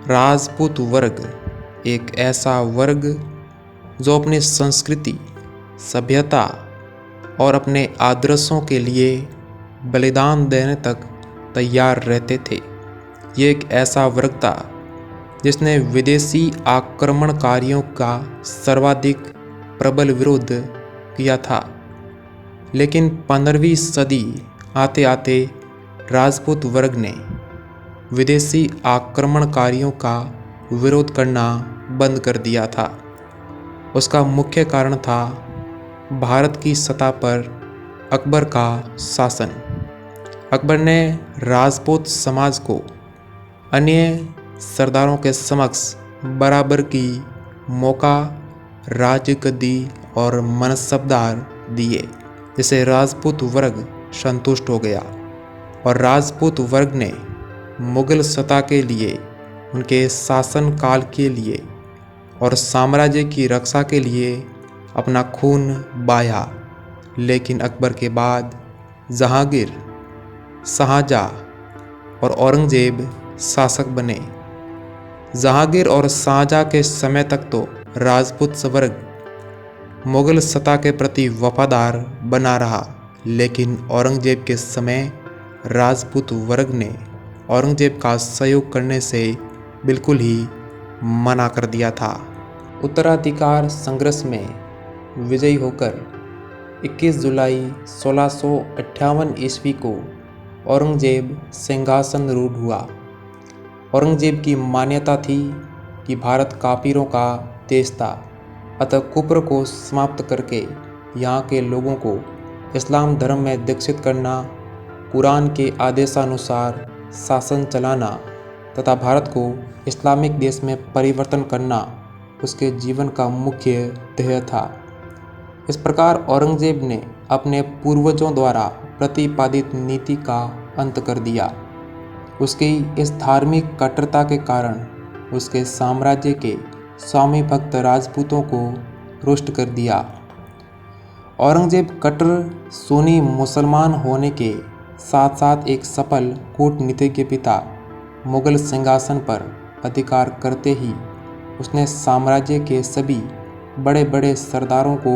राजपूत वर्ग एक ऐसा वर्ग जो अपनी संस्कृति, सभ्यता और अपने आदर्शों के लिए बलिदान देने तक तैयार रहते थे। ये एक ऐसा वर्ग था जिसने विदेशी आक्रमणकारियों का सर्वाधिक प्रबल विरोध किया था। लेकिन 15वीं सदी आते आते राजपूत वर्ग ने विदेशी आक्रमणकारियों का विरोध करना बंद कर दिया था। उसका मुख्य कारण था भारत की सतह पर अकबर का शासन। अकबर ने राजपूत समाज को अन्य सरदारों के समक्ष बराबर की मौका, राज्य गद्दी और मनसबदार दिए, जिसे राजपूत वर्ग संतुष्ट हो गया और राजपूत वर्ग ने मुगल सत्ता के लिए, उनके शासन काल के लिए और साम्राज्य की रक्षा के लिए अपना खून बहाया। लेकिन अकबर के बाद जहांगीर, शाहजहाँ और औरंगजेब शासक बने। जहांगीर और शाहजहाँ के समय तक तो राजपूत वर्ग मुगल सत्ता के प्रति वफादार बना रहा, लेकिन औरंगजेब के समय राजपूत वर्ग ने औरंगजेब का सहयोग करने से बिल्कुल ही मना कर दिया था। उत्तराधिकार संघर्ष में विजयी होकर 21 जुलाई 1658 ईस्वी को औरंगजेब सिंहासनरूढ़ हुआ। औरंगजेब की मान्यता थी कि भारत काफिरों का देश था, अतः कुफ्र को समाप्त करके यहाँ के लोगों को इस्लाम धर्म में दीक्षित करना, कुरान के आदेशानुसार शासन चलाना तथा भारत को इस्लामिक देश में परिवर्तन करना उसके जीवन का मुख्य ध्येय था। इस प्रकार औरंगजेब ने अपने पूर्वजों द्वारा प्रतिपादित नीति का अंत कर दिया। उसकी इस धार्मिक कट्टरता के कारण उसके साम्राज्य के स्वामी भक्त राजपूतों को रुष्ट कर दिया। औरंगजेब कट्टर सुन्नी मुसलमान होने के साथ साथ एक सफल कूटनीतिज्ञ भी था। मुगल सिंहासन पर अधिकार करते ही उसने साम्राज्य के सभी बड़े बड़े सरदारों को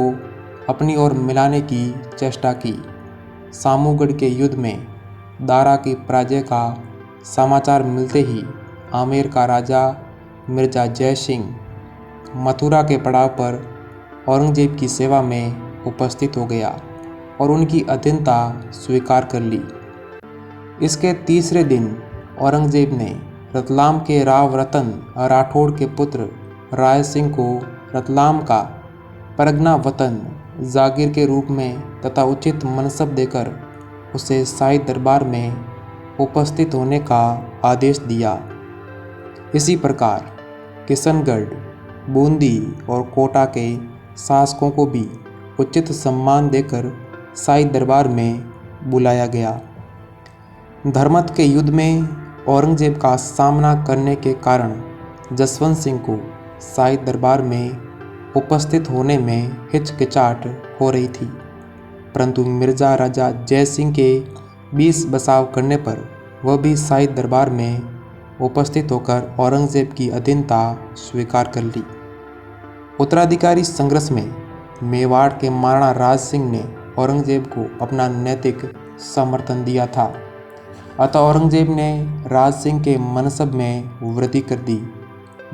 अपनी ओर मिलाने की चेष्टा की। सामूगढ़ के युद्ध में दारा की पराजय का समाचार मिलते ही आमेर का राजा मिर्जा जय सिंह मथुरा के पड़ाव पर औरंगजेब की सेवा में उपस्थित हो गया और उनकी अधीनता स्वीकार कर ली। इसके तीसरे दिन औरंगजेब ने रतलाम के राव रतन राठौड़ के पुत्र राय सिंह को रतलाम का परगना वतन जागीर के रूप में तथा उचित मनसब देकर उसे शाही दरबार में उपस्थित होने का आदेश दिया। इसी प्रकार किशनगढ़, बूंदी और कोटा के शासकों को भी उचित सम्मान देकर शाही दरबार में बुलाया गया। धर्मत के युद्ध में औरंगजेब का सामना करने के कारण जसवंत सिंह को शाही दरबार में उपस्थित होने में हिचकिचाहट हो रही थी, परंतु मिर्जा राजा जय सिंह के 20 बचाव करने पर वह भी शाही दरबार में उपस्थित होकर औरंगजेब की अधीनता स्वीकार कर ली। उत्तराधिकारी संघर्ष में मेवाड़ के महाराणा राज सिंह ने औरंगजेब को अपना नैतिक समर्थन दिया था, अतः औरंगजेब ने राज सिंह के मनसब में वृद्धि कर दी।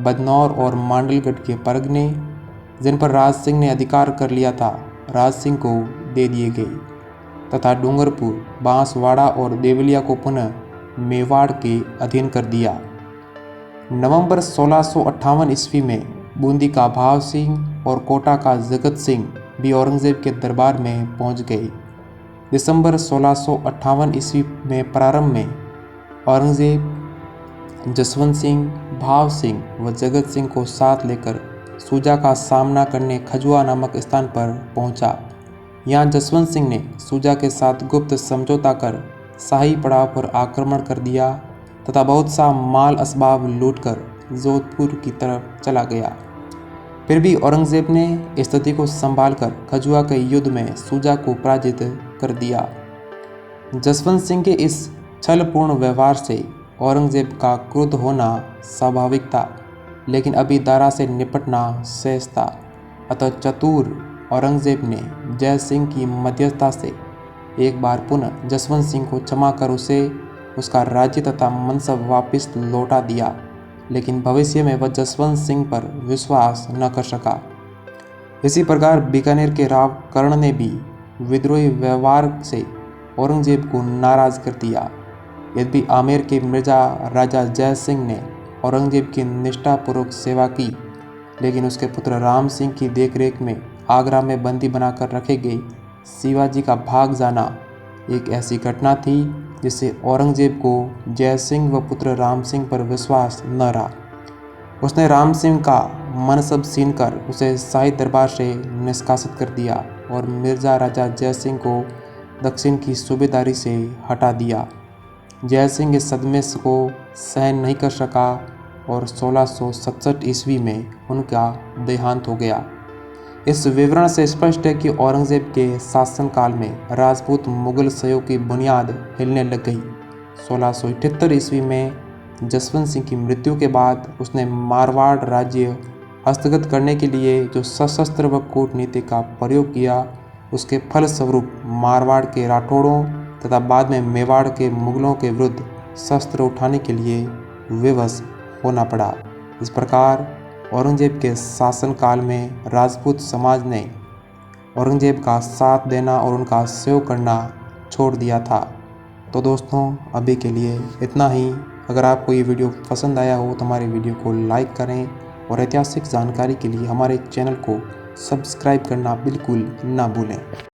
बदनौर और मांडलगढ़ के परगने जिन पर राज सिंह ने अधिकार कर लिया था, राज सिंह को दे दिए गए तथा डूंगरपुर, बांसवाड़ा और देवलिया को पुनः मेवाड़ के अधीन कर दिया। नवंबर 1658 ईस्वी में बूंदी का भाव सिंह और कोटा का जगत सिंह भी औरंगजेब के दरबार में पहुंच गए। दिसंबर 1658 ईस्वी में प्रारंभ में औरंगजेब जसवंत सिंह, भाव सिंह व जगत सिंह को साथ लेकर सूजा का सामना करने खजुआ नामक स्थान पर पहुंचा। यहाँ जसवंत सिंह ने सूजा के साथ गुप्त समझौता कर शाही पड़ाव पर आक्रमण कर दिया तथा बहुत सा माल असबाब लूटकर जोधपुर की तरफ चला गया। फिर भी औरंगजेब ने स्थिति को संभालकर खजुआ के युद्ध में सूजा को पराजित कर दिया। जसवंत सिंह के इस छलपूर्ण व्यवहार से औरंगजेब का क्रुद्ध होना स्वाभाविक था, लेकिन अभी दारा से निपटना शेष था। अतः चतुर औरंगजेब ने जय सिंह की मध्यस्थता से एक बार पुनः जसवंत सिंह को क्षमा कर उसे उसका राज्य तथा मनसब वापस लौटा दिया, लेकिन भविष्य में वह जसवंत सिंह पर विश्वास न कर सका। इसी प्रकार बीकानेर के राव कर्ण ने भी विद्रोही व्यवहार से औरंगजेब को नाराज कर दिया। यद्यपि आमेर के मिर्जा राजा जय सिंह ने औरंगजेब की निष्ठापूर्वक सेवा की, लेकिन उसके पुत्र राम सिंह की देखरेख में आगरा में बंदी बनाकर रखे गए शिवाजी का भाग जाना एक ऐसी घटना थी जिससे औरंगजेब को जय सिंह व पुत्र राम सिंह पर विश्वास न रहा। उसने राम सिंह का मनसब छीन कर उसे शाही दरबार से निष्कासित कर दिया और मिर्जा राजा जय सिंह को दक्षिण की सूबेदारी से हटा दिया। जय सिंह इस सदमे को सहन नहीं कर सका और 1667 ईस्वी में उनका देहांत हो गया। इस विवरण से स्पष्ट है कि औरंगजेब के शासनकाल में राजपूत मुगल सहयोग की बुनियाद हिलने लग गई। 1678 ईस्वी में जसवंत सिंह की मृत्यु के बाद उसने मारवाड़ राज्य हस्तगत करने के लिए जो सशस्त्र व कूटनीति का प्रयोग किया, उसके फलस्वरूप मारवाड़ के राठौड़ों तथा बाद में मेवाड़ के मुगलों के विरुद्ध शस्त्र उठाने के लिए विवश होना पड़ा। इस प्रकार औरंगजेब के शासनकाल में राजपूत समाज ने औरंगजेब का साथ देना और उनका सहयोग करना छोड़ दिया था। तो दोस्तों, अभी के लिए इतना ही। अगर आपको ये वीडियो पसंद आया हो तो हमारे वीडियो को लाइक करें और ऐतिहासिक जानकारी के लिए हमारे चैनल को सब्सक्राइब करना बिल्कुल ना भूलें।